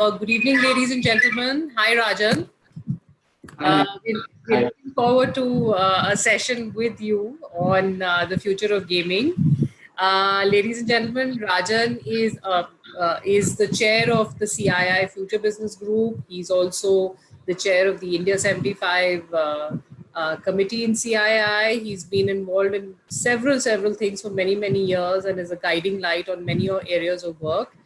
Good evening, ladies and gentlemen. Hi, Rajan. We're looking forward to a session with you on the future of gaming. Ladies and gentlemen, Rajan is the chair of the CII Future Business Group. He's also the chair of the India 75 committee in CII. He's been involved in several things for many years and is a guiding light on many areas of work.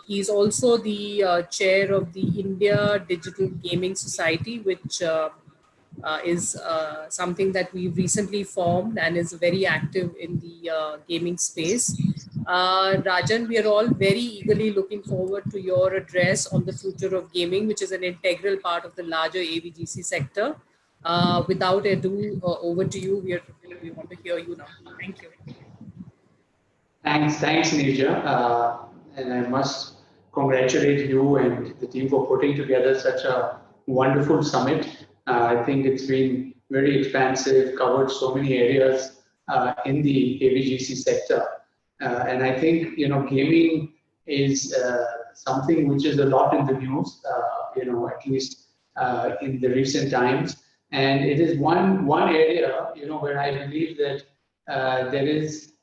He's also the chair of the India Digital Gaming Society, which is something that we've recently formed and is very active in the gaming space. Rajan, we are all very eagerly looking forward to your address on the future of gaming, which is an integral part of the larger AVGC sector. Without ado, over to you. We want to hear you now. Thank you. Thanks, Nirja. And I must congratulate you and the team for putting together such a wonderful summit. I think it's been very expansive, covered so many areas in the AVGC sector. And I think, gaming is something which is a lot in the news, at least in the recent times. And it is one area, where I believe that there is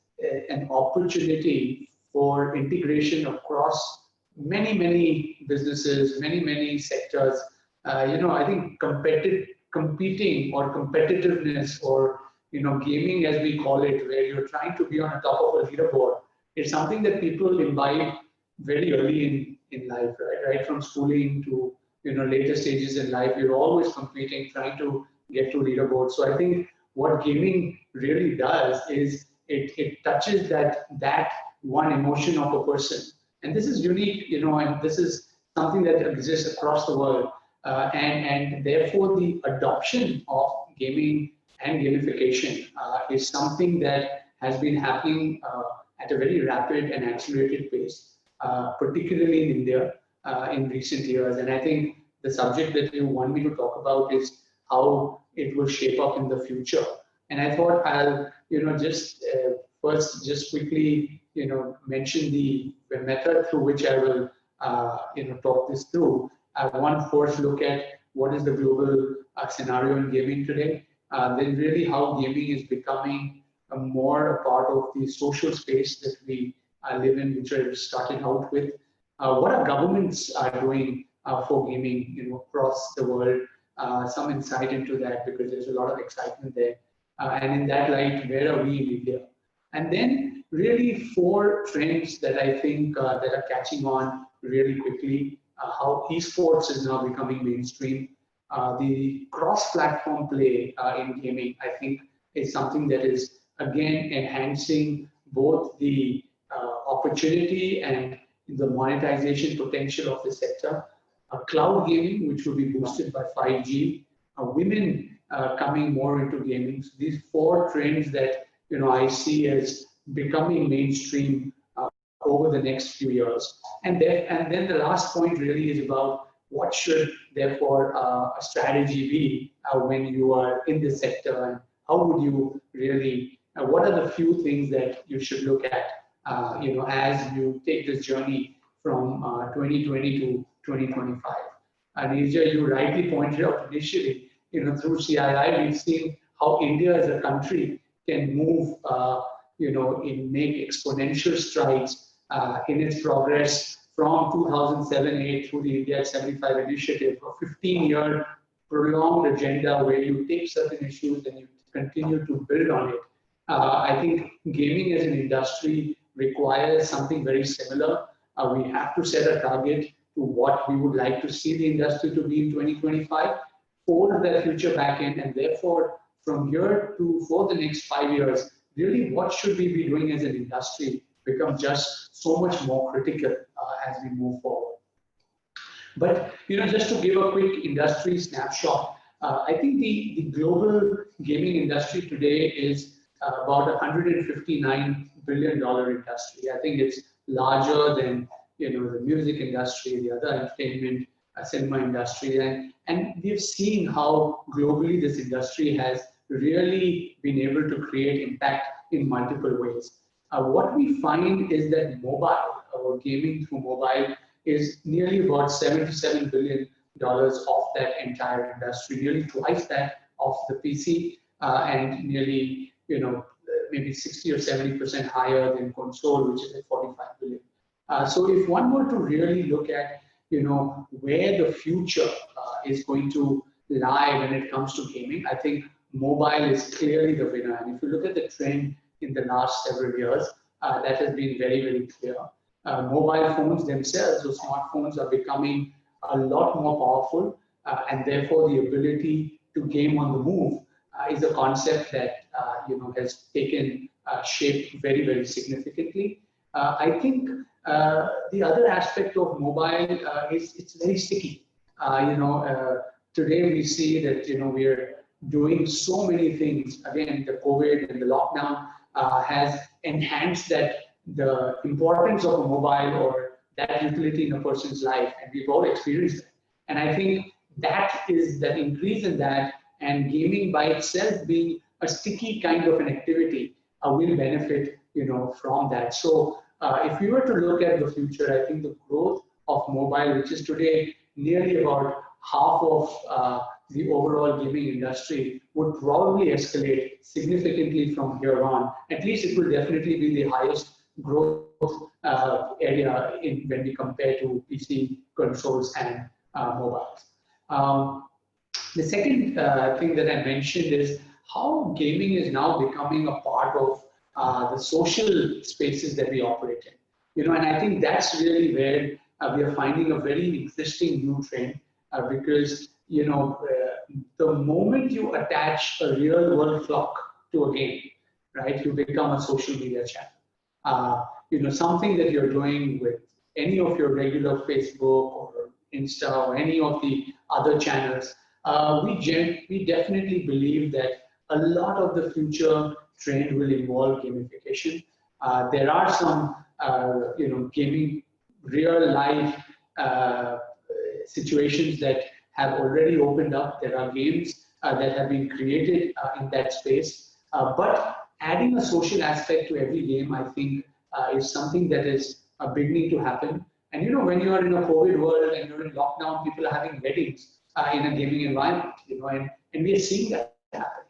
an opportunity for integration across many businesses, many sectors. I think competing or competitiveness or gaming as we call it, where you're trying to be on the top of a leaderboard, is something that people imbibe very early in life, right from schooling to later stages in life. You're always competing, trying to get to leaderboard. So I think what gaming really does is it touches that one emotion of a person, and this is unique, and this is something that exists across the world, and therefore the adoption of gaming and gamification is something that has been happening at a very rapid and accelerated pace, particularly in India in recent years. And I think the subject that you want me to talk about is how it will shape up in the future. And I thought I'll first just quickly mention the method through which I will talk this through. I want to first look at what is the global scenario in gaming today, then really how gaming is becoming more a part of the social space that we live in, which I started out with. What our governments are doing for gaming across the world, some insight into that, because there's a lot of excitement there. And in that light, where are we in India? And then really 4 trends that I think that are catching on really quickly. How esports is now becoming mainstream. The cross-platform play in gaming, I think, is something that is, again, enhancing both the opportunity and the monetization potential of the sector. Cloud gaming, which will be boosted by 5G. Women coming more into gaming. So these 4 trends that I see as becoming mainstream over the next few years. And then the last point really is about what should therefore a strategy be when you are in this sector, and how would you really, what are the few things that you should look at as you take this journey from 2020 to 2025. And Nirja, you rightly pointed out initially, through CII, we've seen how India as a country can move, make exponential strides in its progress from 2007-8 through the India 75 initiative, a 15-year prolonged agenda where you take certain issues and you continue to build on it. I think gaming as an industry requires something very similar. We have to set a target to what we would like to see the industry to be in 2025 for the future backend, and therefore from here to for the next 5 years, really what should we be doing as an industry becomes just so much more critical as we move forward. But just to give a quick industry snapshot, I think the global gaming industry today is about $159 billion industry. I think it's larger than the music industry, the other entertainment, cinema industry, and we've seen how globally this industry has really been able to create impact in multiple ways. What we find is that mobile or gaming through mobile is nearly about $77 billion of that entire industry, nearly twice that of the PC, and nearly, maybe 60 or 70% higher than console, which is at 45 billion. So if one were to really look at, where the future is going to lie when it comes to gaming, I think mobile is clearly the winner. And if you look at the trend in the last several years, that has been very, very clear. Mobile phones themselves, or smartphones, are becoming a lot more powerful, and therefore the ability to game on the move is a concept that has taken shape very, very significantly. I think the other aspect of mobile is it's very sticky. Today we see that we are doing so many things. Again, the COVID and the lockdown has enhanced that the importance of a mobile or that utility in a person's life, and we've all experienced that. And I think that is that increase in that, and gaming by itself being a sticky kind of an activity will benefit from that. So if we were to look at the future, I think the growth of mobile, which is today nearly about half of the overall gaming industry, would probably escalate significantly from here on. At least it will definitely be the highest growth area when we compare to PC, consoles, and mobiles. The second thing that I mentioned is how gaming is now becoming a part of the social spaces that we operate in. And I think that's really where we are finding a very existing new trend, because the moment you attach a real world clock to a game, right, you become a social media channel. Something that you're doing with any of your regular Facebook or Insta or any of the other channels, we definitely believe that a lot of the future trend will involve gamification. There are some, gaming real life situations that have already opened up. There are games that have been created in that space. But adding a social aspect to every game, I think, is something that is beginning to happen. And when you are in a COVID world and you're in lockdown, people are having weddings in a gaming environment, and we are seeing that happen.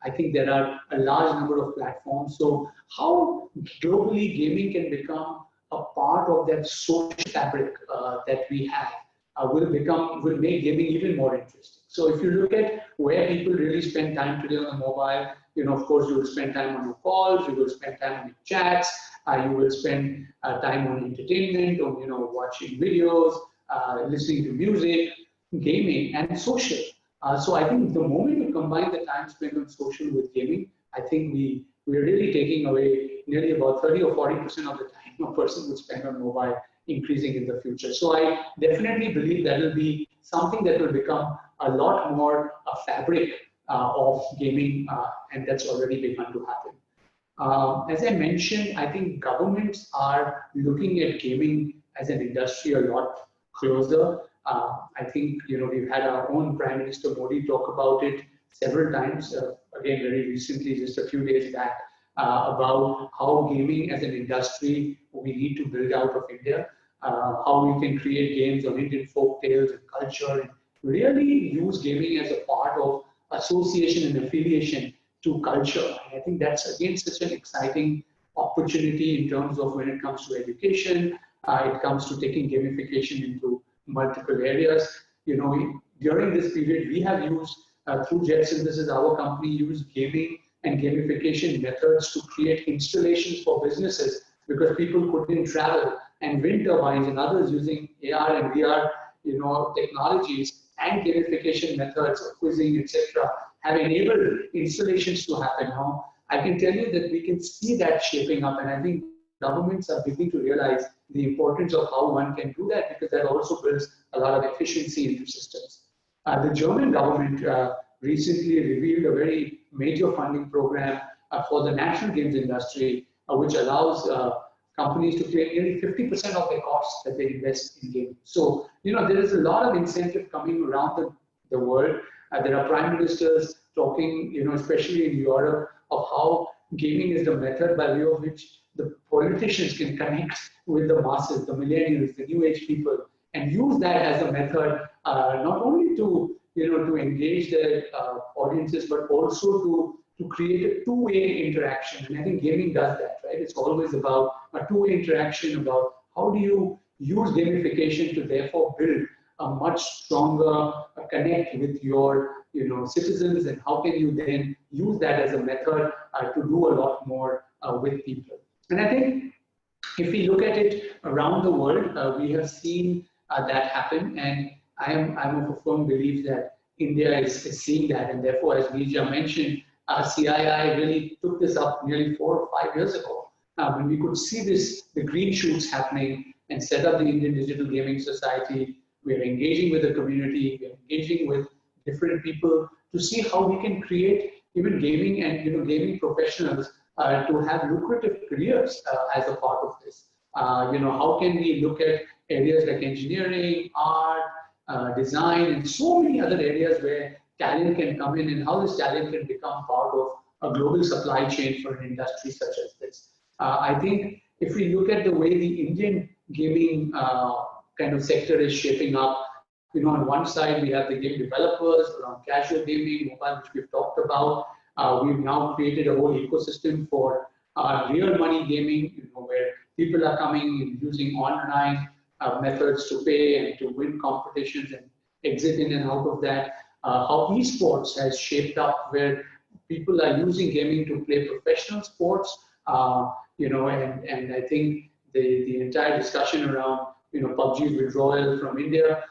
I think there are a large number of platforms. So how globally gaming can become a part of that social fabric that we have will make gaming even more interesting. So if you look at where people really spend time today on the mobile, of course, you will spend time on your calls, you will spend time on your chats, you will spend time on entertainment, on watching videos, listening to music, gaming, and social. So I think the moment you combine the time spent on social with gaming, I think we're really taking away nearly about 30 or 40% of the time a person would spend on mobile, increasing in the future. So I definitely believe that will be something that will become a lot more a fabric of gaming, and that's already begun to happen. As I mentioned, I think governments are looking at gaming as an industry a lot closer. I think we've had our own Prime Minister Modi talk about it several times. Again, very recently, just a few days back, about how gaming as an industry we need to build out of India, how we can create games on Indian folk tales and culture, and really use gaming as a part of association and affiliation to culture. And I think that's again such an exciting opportunity in terms of when it comes to education, it comes to taking gamification into multiple areas. During this period, we have used through Jet Synthesis, our company used gaming and gamification methods to create installations for businesses because people couldn't travel, and wind turbines and others using AR and VR, technologies and gamification methods of quizzing, etc., have enabled installations to happen. Now, I can tell you that we can see that shaping up, and I think governments are beginning to realize the importance of how one can do that, because that also builds a lot of efficiency into systems. The German government recently revealed a very major funding program for the national games industry, which allows companies to claim nearly 50% of their costs that they invest in gaming. So, there is a lot of incentive coming around the world. There are prime ministers talking, especially in Europe, of how gaming is the method by way of which the politicians can connect with the masses, the millennials, the new age people, and use that as a method not only to to engage their audiences, but also to create a two-way interaction. And I think gaming does that, right? It's always about a two-way interaction about how do you use gamification to therefore build a much stronger connect with your citizens, and how can you then use that as a method to do a lot more with people. And I think if we look at it around the world, we have seen that happen, and I'm of a firm belief that India is seeing that, and therefore, as Nija mentioned, CII really took this up nearly 4 or 5 years ago, when we could see the green shoots happening, and set up the Indian Digital Gaming Society. We are engaging with the community, we are engaging with different people to see how we can create even gaming and gaming professionals to have lucrative careers as a part of this. How can we look at areas like engineering, art, design, and so many other areas where talent can come in, and how this talent can become part of a global supply chain for an industry such as this. I think if we look at the way the Indian gaming kind of sector is shaping up, on one side we have the game developers around casual gaming, mobile, which we've talked about. We've now created a whole ecosystem for real money gaming, where people are coming and using online methods to pay and to win competitions and exit in and out of that. How esports has shaped up, where people are using gaming to play professional sports, and I think the entire discussion around PUBG's withdrawal from India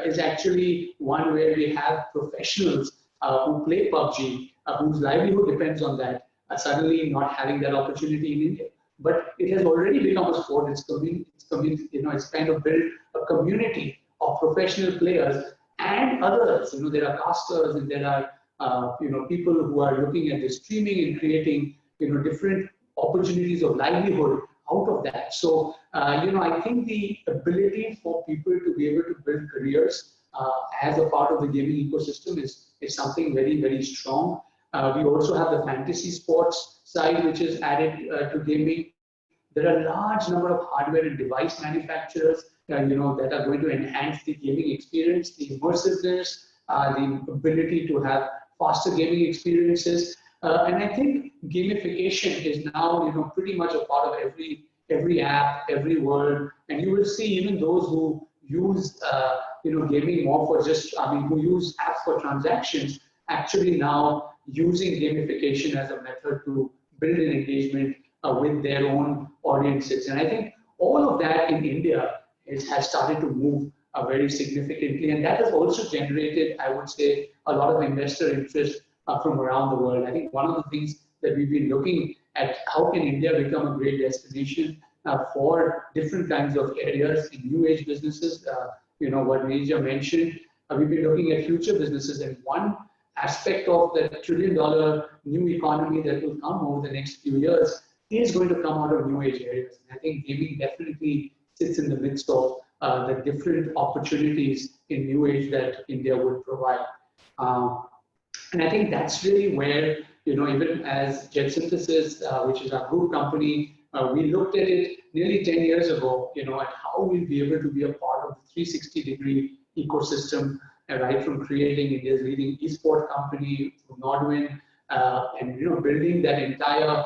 is actually one where we have professionals who play PUBG, whose livelihood depends on that, suddenly not having that opportunity in India. But it has already become a sport. It's kind of built a community of professional players and others. There are casters, and there are people who are looking at the streaming and creating different opportunities of livelihood out of that. So I think the ability for people to be able to build careers as a part of the gaming ecosystem is something very, very strong. We also have the fantasy sports side, which is added to gaming. There are a large number of hardware and device manufacturers that are going to enhance the gaming experience, the immersiveness, the ability to have faster gaming experiences. And I think gamification is now pretty much a part of every app, every world. And you will see even those who use gaming more for who use apps for transactions, actually now using gamification as a method to build an engagement with their own audiences. And I think all of that in India has started to move very significantly. And that has also generated, I would say, a lot of investor interest from around the world. I think one of the things that we've been looking at, how can India become a great destination for different kinds of areas in new age businesses. What Nija mentioned, we've been looking at future businesses, and one aspect of the $1 trillion new economy that will come over the next few years is going to come out of new age areas. And I think gaming definitely sits in the midst of the different opportunities in new age that India would provide. And I think that's really where, even as Jet Synthesis, which is our group company, we looked at it nearly 10 years ago, at how we'll be able to be a part of the 360-degree ecosystem, right from creating India's leading esports company, Nodwin, and building that entire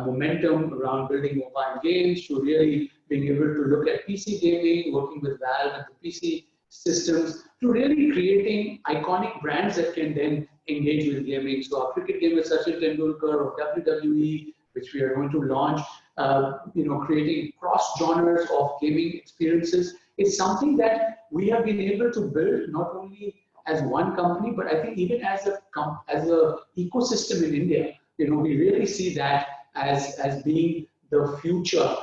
momentum around building mobile games, to really being able to look at PC gaming, working with Valve and the PC systems, to really creating iconic brands that can then engage with gaming. So our cricket game is Sachin Tendulkar, or WWE, which we are going to launch, creating cross genres of gaming experiences, is something that we have been able to build not only as one company, but I think even as a ecosystem in India. We really see that as being the future,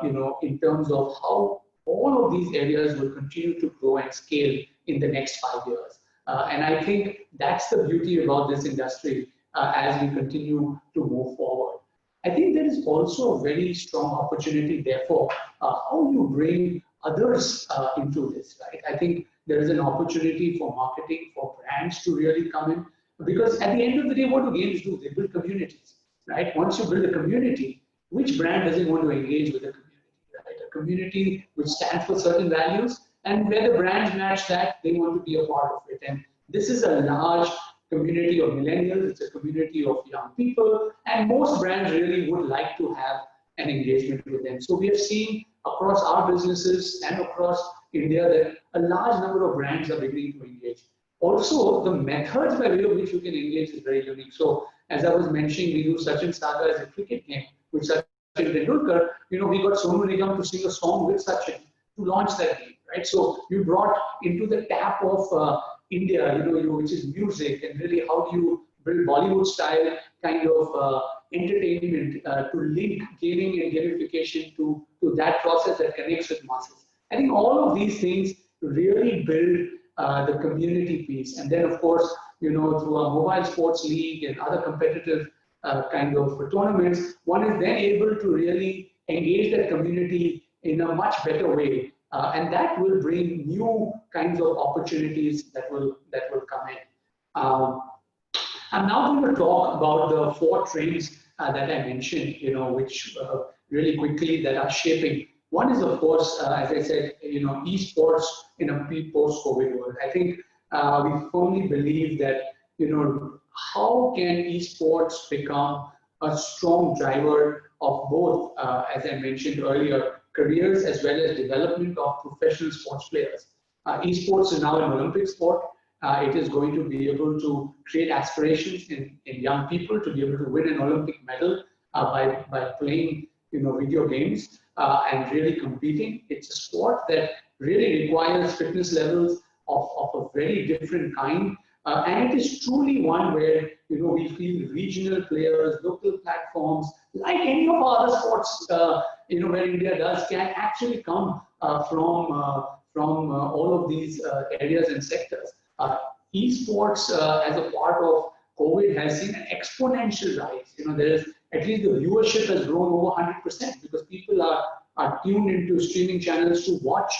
in terms of how all of these areas will continue to grow and scale in the next 5 years. And I think that's the beauty about this industry as we continue to move forward. I think there is also a very strong opportunity, therefore, how you bring others into this, right? I think there is an opportunity for marketing, for brands to really come in, because at the end of the day, what do games do? They build communities. right? Once you build a community, which brand doesn't want to engage with a community, right? A community which stands for certain values, and where the brands match that, they want to be a part of it. And this is a large community of millennials, it's a community of young people, and most brands really would like to have an engagement with them. So we have seen across our businesses and across India that a large number of brands are beginning to engage. Also, the methods by way of which you can engage is very unique. So, as I was mentioning, we use Sachin Saga as a cricket game with Sachin Tendulkar. We got Sonu Nigam to sing a song with Sachin to launch that game, right? So, you brought into the tap of India, which is music, and really how do you build Bollywood style kind of entertainment to link gaming and gamification to that process that connects with masses. I think all of these things really build the community piece. And then, of course, through our mobile sports league and other competitive kind of tournaments, one is then able to really engage that community in a much better way. And that will bring new kinds of opportunities that will come in. I'm now going to talk about the 4 trends that I mentioned, which really quickly that are shaping. One is, of course, as I said, esports in a post-COVID world. I think we firmly believe that, how can esports become a strong driver of both, as I mentioned earlier, careers as well as development of professional sports players. Esports is now an Olympic sport. It is going to be able to create aspirations in young people to be able to win an Olympic medal by playing video games and really competing. It's a sport that really requires fitness levels of a very different kind. And it is truly one where we feel regional players, local platforms, like any of our other sports, where India does, can actually come from all of these areas and sectors. Esports as a part of COVID has seen an exponential rise. There is at least the viewership has grown over 100% because people are tuned into streaming channels to watch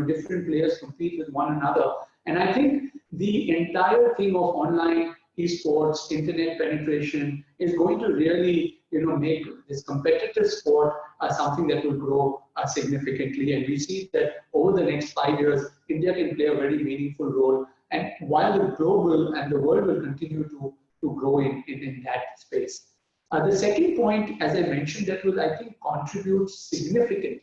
different players compete with one another. And I think the entire thing of online esports, internet penetration is going to really make this competitive sport something that will grow significantly. And we see that over the next 5 years, India can play a very meaningful role. And while the global and the world will continue to grow in that space. The second point, as I mentioned, that will, I think, contribute significantly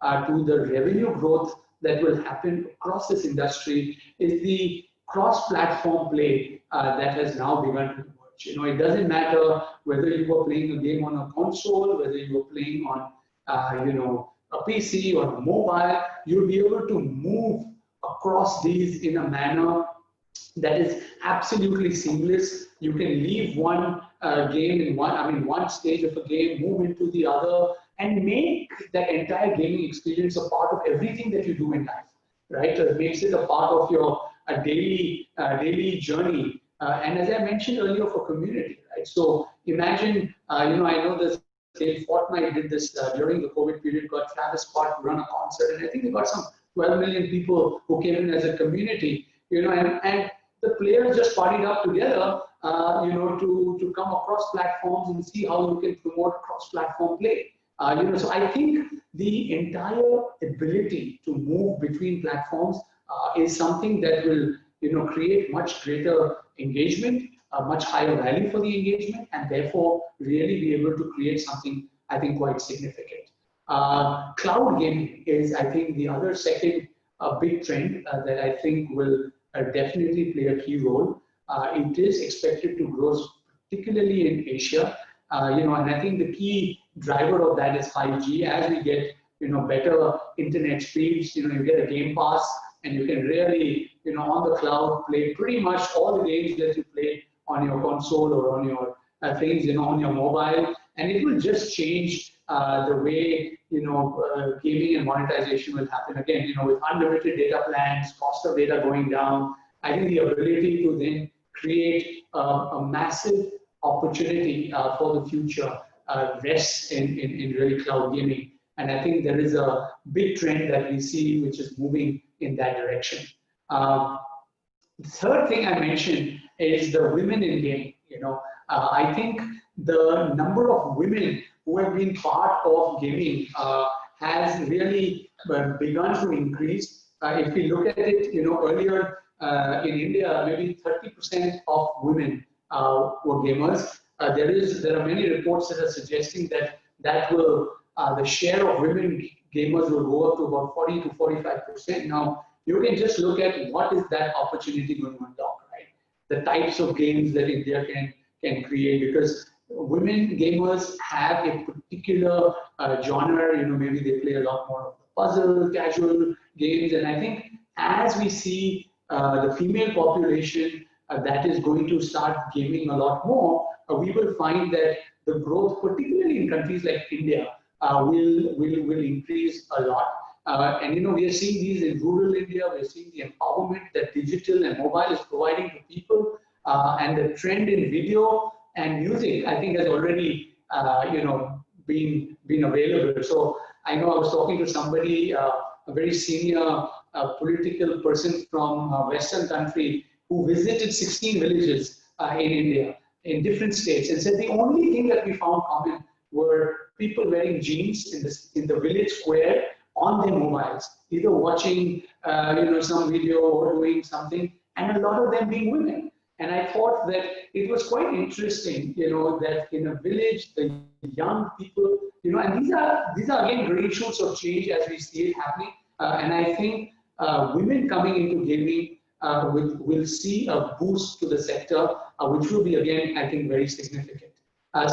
to the revenue growth that will happen across this industry is the cross-platform play that has now begun to emerge. It doesn't matter whether you were playing a game on a console, whether you were playing on, a PC or a mobile, you'll be able to move across these in a manner that is absolutely seamless. You can leave one game in one stage of a game, move into the other, and make that entire gaming experience a part of everything that you do in life, right? It makes it a part of your daily journey. And as I mentioned earlier, for community, right? So imagine, I know this game Fortnite did this during the COVID period, got Travis Scott to run a concert, and I think they got some 12 million people who came in as a community, and the players just partied up together, to come across platforms and see how you can promote cross-platform play. So I think the entire ability to move between platforms is something that will, create much greater engagement, much higher value for the engagement, and therefore really be able to create something, I think, quite significant. Cloud gaming is, I think, the other second big trend that I think will definitely play a key role. It is expected to grow, particularly in Asia, and I think the key driver of that is 5G. As we get, better internet speeds, you get a Game Pass, and you can really, on the cloud, play pretty much all the games that you play on your console or on your things, on your mobile, and it will just change the way, gaming and monetization will happen. Again, with unlimited data plans, cost of data going down, I think the ability to then create a massive opportunity for the future rests in really cloud gaming. And I think there is a big trend that we see which is moving in that direction. The third thing I mentioned is the women in gaming. I think the number of women who have been part of gaming has really begun to increase. If we look at it, earlier in India, maybe 30% of women were gamers. There are many reports that are suggesting that the share of women gamers will go up to about 40 to 45%. Now, you can just look at what is that opportunity going to unlock, right? The types of games that India can create, because women gamers have a particular genre. Maybe they play a lot more of the puzzle, casual games, and I think as we see the female population that is going to start gaming a lot more, we will find that the growth, particularly in countries like India, will increase a lot. And we are seeing these in rural India. We're seeing the empowerment that digital and mobile is providing to people, and the trend in video and music, I think, has already been available. So I know I was talking to somebody, a very senior political person from a Western country, who visited 16 villages in India, in different states, and said the only thing that we found common were people wearing jeans in the village square on their mobiles, either watching some video or doing something, and a lot of them being women. And I thought that it was quite interesting, that in a village, the young people, and these are again green shoots of change as we see it happening. And I think women coming into gaming will see a boost to the sector, which will be again, I think, very significant.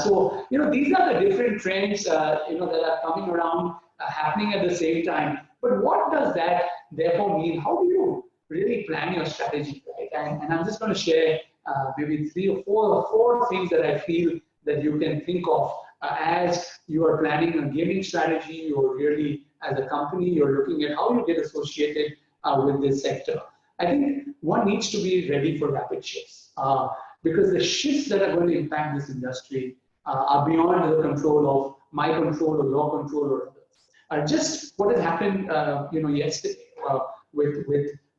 So these are the different trends that are coming around, happening at the same time. But what does that therefore mean? How do you really plan your strategy, right? And I'm just going to share maybe 3 or 4 things that I feel that you can think of as you are planning a gaming strategy, or really as a company, you're looking at how you get associated with this sector. I think one needs to be ready for rapid shifts, because the shifts that are going to impact this industry are beyond the control of my control or your control or others. Just what has happened, yesterday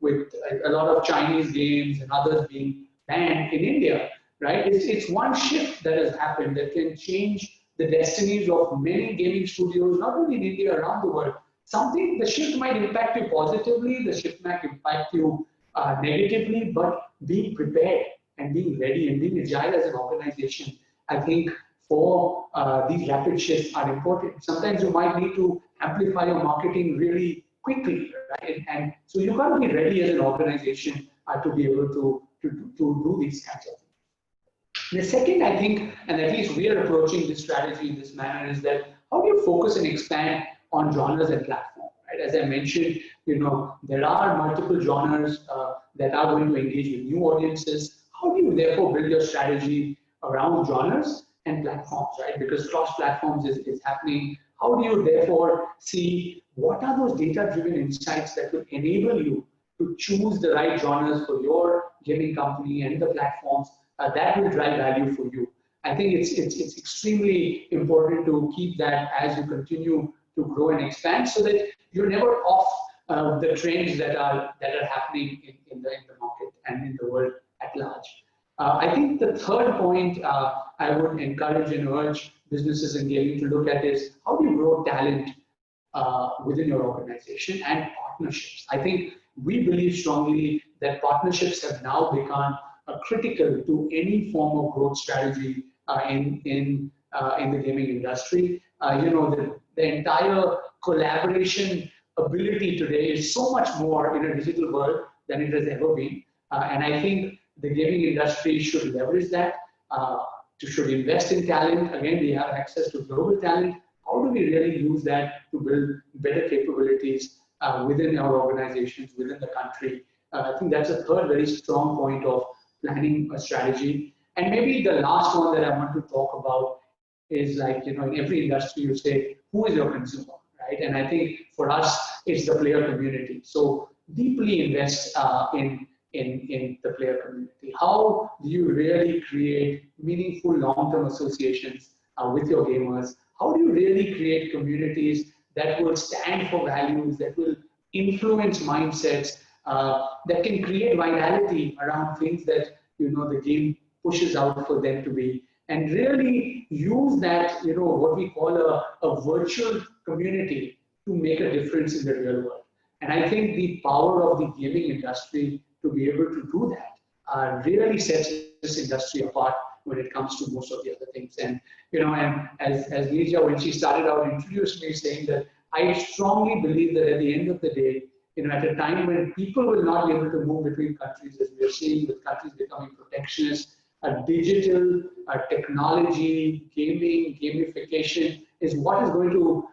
with a lot of Chinese games and others being banned in India, right? It's one shift that has happened that can change the destinies of many gaming studios, not only in India, around the world. The shift might impact you positively, the shift might impact you negatively, but being prepared and being ready and being agile as an organization, I think, for these rapid shifts are important. Sometimes you might need to amplify your marketing really quickly, right? And so you've got to be ready as an organization to be able to do these kinds of things. The second, I think, and at least we are approaching this strategy in this manner, is that how do you focus and expand on genres and platforms, right? As I mentioned, there are multiple genres that are going to engage with new audiences. How do you therefore build your strategy around genres and platforms, right? Because cross-platforms is happening. How do you therefore see what are those data-driven insights that will enable you to choose the right genres for your gaming company and the platforms that will drive value for you? I think it's extremely important to keep that as you continue to grow and expand, so that you're never off the trends that are happening in the market and in the world at large. I think the third point I would encourage and urge businesses in gaming to look at is how do you grow talent within your organization, and partnerships. I think we believe strongly that partnerships have now become critical to any form of growth strategy in the gaming industry. The entire collaboration ability today is so much more in a digital world than it has ever been, and I think the gaming industry should leverage that, should invest in talent. Again, we have access to global talent. How do we really use that to build better capabilities within our organizations, within the country? I think that's a third very strong point of planning a strategy. And maybe the last one that I want to talk about is, like, in every industry you say, who is your consumer, right? And I think for us, it's the player community. So deeply invest in the player community. How do you really create meaningful long-term associations with your gamers? How do you really create communities that will stand for values, that will influence mindsets, that can create virality around things that the game pushes out for them to be, and really use that, what we call a virtual community to make a difference in the real world. And I think the power of the gaming industry to be able to do that really sets this industry apart when it comes to most of the other things. And and as Nija, when she started out, introduced me saying that I strongly believe that at the end of the day, at a time when people will not be able to move between countries, as we are seeing with countries becoming protectionist, digital technology, gaming, gamification is what is going to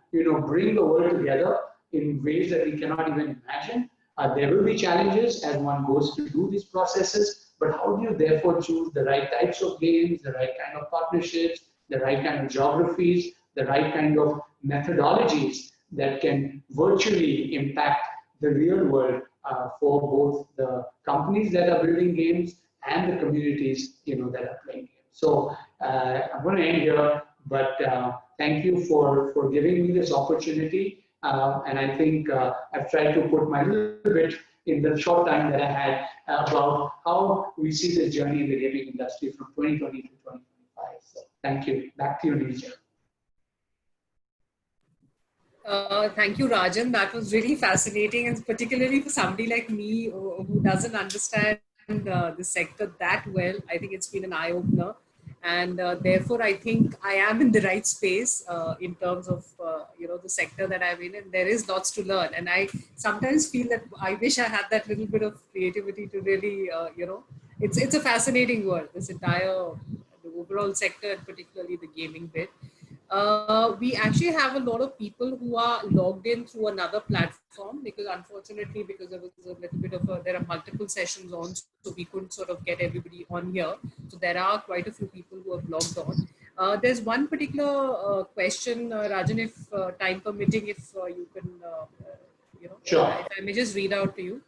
bring the world together in ways that we cannot even imagine. There will be challenges as one goes to do these processes, but how do you therefore choose the right types of games, the right kind of partnerships, the right kind of geographies, the right kind of methodologies that can virtually impact the real world for both the companies that are building games and the communities that are playing games. So I'm going to end here, but thank you for giving me this opportunity. And I think I've tried to put my little bit in the short time that I had about how we see this journey in the gaming industry from 2020 to 2025. So thank you. Back to you, Nisha. Thank you, Rajan. That was really fascinating, and particularly for somebody like me who doesn't understand the sector that well. I think it's been an eye-opener, and therefore I think I am in the right space in terms of the sector that I'm in, and there is lots to learn. And I sometimes feel that I wish I had that little bit of creativity to really it's a fascinating world. This entire the overall sector, and particularly the gaming bit. We actually have a lot of people who are logged in through another platform, because unfortunately, because there was a little bit of there are multiple sessions on, so we couldn't sort of get everybody on here. So there are quite a few people who have logged on. There's one particular question, Rajan, if time permitting, if you can, Sure. if I may just read out to you.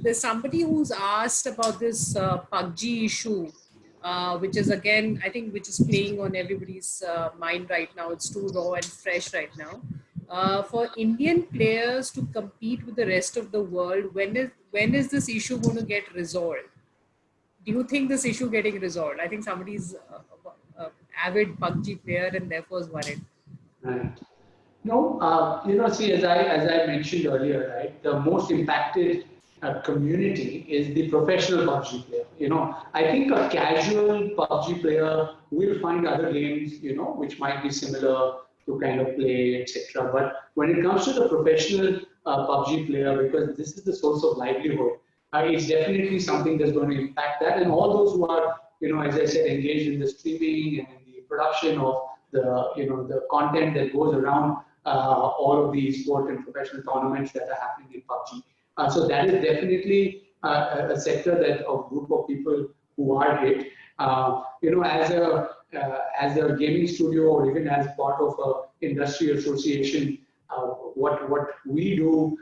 There's somebody who's asked about this PUBG issue. Which is again, I think, which is playing on everybody's mind right now. It's too raw and fresh right now. For Indian players to compete with the rest of the world, when is this issue going to get resolved? Do you think this issue getting resolved? I think somebody's avid PUBG player and therefore is worried. Right. No, see, as I mentioned earlier, right, the most impacted community is the professional PUBG player. I think a casual PUBG player will find other games, which might be similar to kind of play, etc. But when it comes to the professional PUBG player, because this is the source of livelihood, it's definitely something that's going to impact that. And all those who are, as I said, engaged in the streaming and in the production of the content that goes around all of the sport and professional tournaments that are happening in PUBG. So that is definitely a sector that a group of people who are hit. As a gaming studio or even as part of an industry association, what we do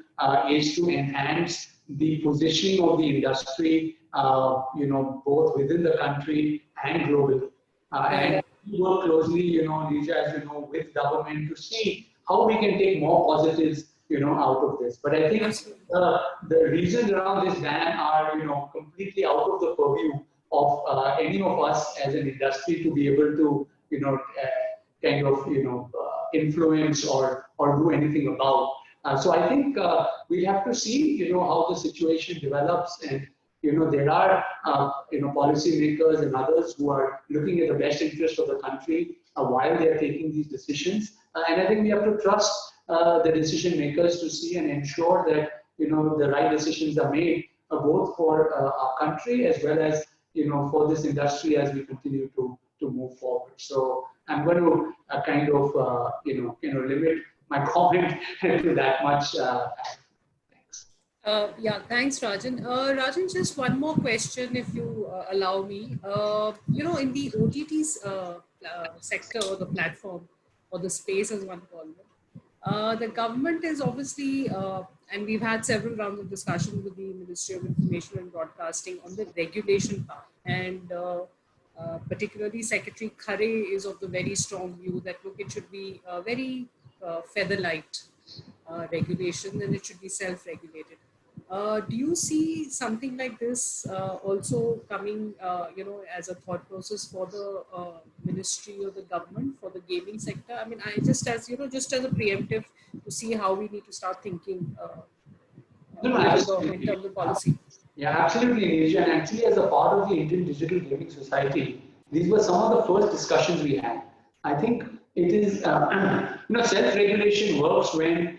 is to enhance the positioning of the industry, both within the country and globally. And we work closely, Nisha, as you know, with government to see how we can take more positives, out of this. But I think the reasons around this ban are, completely out of the purview of any of us as an industry to be able to, influence or do anything about. So I think we have to see, how the situation develops, and there are policymakers and others who are looking at the best interest of the country while they are taking these decisions. And I think we have to trust the decision makers to see and ensure that the right decisions are made both for our country as well as for this industry as we continue to move forward. So I'm going to kind of limit my comment to that much. Yeah, thanks, Rajan. Rajan, just one more question, if you allow me. In the OTT sector or the platform or the space, as one calls it, the government is obviously, and we've had several rounds of discussion with the Ministry of Information and Broadcasting on the regulation part. And particularly Secretary Khare is of the very strong view that, look, it should be very feather light regulation, and it should be self-regulated. Do you see something like this also coming, as a thought process for the ministry or the government for the gaming sector? I mean, I just as just as a preemptive to see how we need to start thinking No, no, in absolutely. terms of policy. Yeah, absolutely, Neeraj. And actually, as a part of the Indian Digital Gaming Society, these were some of the first discussions we had. I think it is, self-regulation works when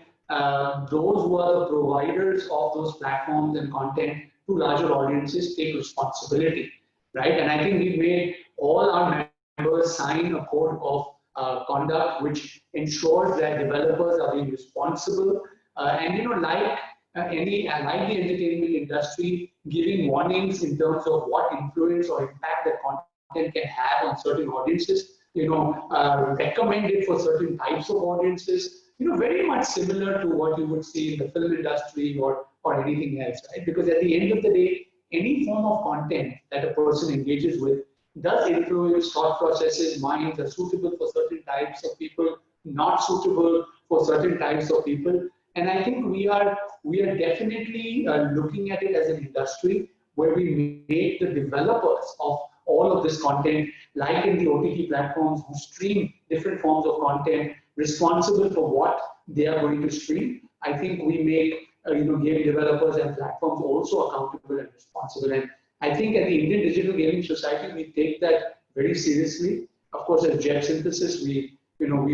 those who are the providers of those platforms and content to larger audiences take responsibility, right? And I think we made all our members sign a code of conduct which ensures that developers are being responsible and like the entertainment industry, giving warnings in terms of what influence or impact that content can have on certain audiences. Recommended for certain types of audiences. Very much similar to what you would see in the film industry or anything else, right? Because at the end of the day, any form of content that a person engages with does influence thought processes, minds, are suitable for certain types of people, not suitable for certain types of people. And I think we are definitely looking at it as an industry where we make the developers of all of this content, like in the OTT platforms who stream different forms of content, responsible for what they are going to stream. I think we make game developers and platforms also accountable and responsible. And I think at the Indian Digital Gaming Society, we take that very seriously. Of course, as Jet Synthesis, we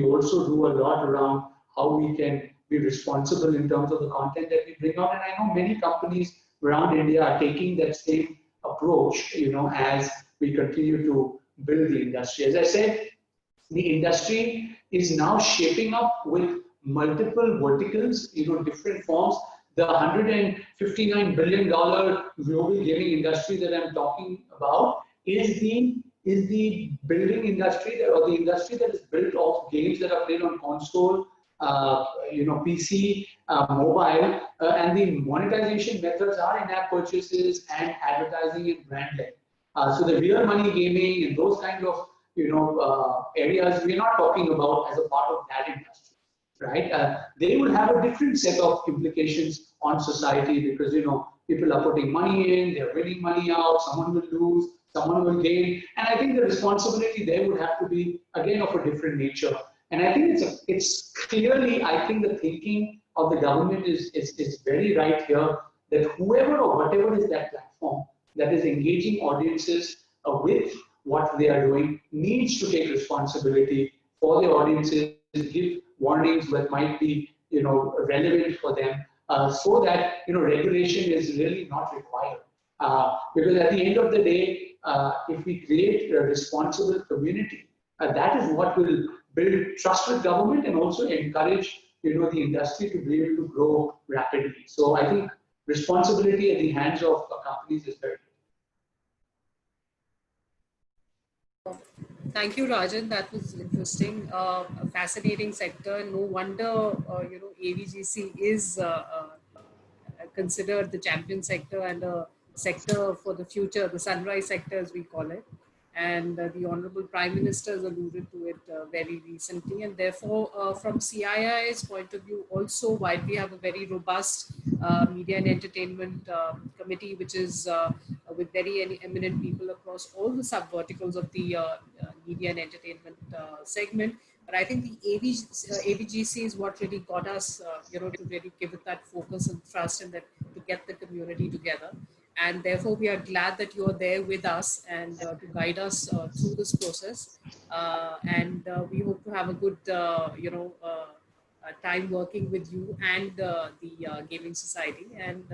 also do a lot around how we can be responsible in terms of the content that we bring out. And I know many companies around India are taking that same approach, as we continue to build the industry. As I said, the industry is now shaping up with multiple verticals, different forms. The $159 billion global gaming industry that I'm talking about is the building industry or the industry that is built of games that are played on console, PC, mobile, and the monetization methods are in-app purchases and advertising and brand-led. So the real money gaming and those kind of areas we're not talking about as a part of that industry, right? They will have a different set of implications on society because people are putting money in, they're winning money out, someone will lose, someone will gain, and I think the responsibility there would have to be again of a different nature. And I think it's clearly, I think the thinking of the government is very right here that whoever or whatever is that platform that is engaging audiences with what they are doing needs to take responsibility for the audiences, give warnings that might be relevant for them, so that regulation is really not required. Because at the end of the day, if we create a responsible community, that is what will build trust with government and also encourage the industry to be able to grow rapidly. So I think responsibility at the hands of companies is very. Thank you, Rajan. That was interesting. A fascinating sector. No wonder, AVGC is considered the champion sector and a sector for the future, the sunrise sector as we call it. And the Honorable Prime Minister has alluded to it very recently. And therefore, from CII's point of view, also, while we have a very robust media and entertainment committee, which is with very eminent people across all the sub verticals of the media and entertainment segment. But I think the AVGC is what really got us, to really give it that focus and trust and that to get the community together. And therefore, we are glad that you are there with us and to guide us through this process. And we hope to have a good, time working with you and the Gaming Society and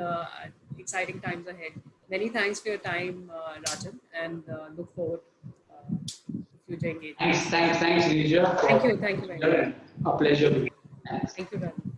exciting times ahead. Many thanks for your time, Rajan, and look forward to future engagement. Thanks, Nija. Thank you very much. A pleasure. Thanks. Thank you, Rajan.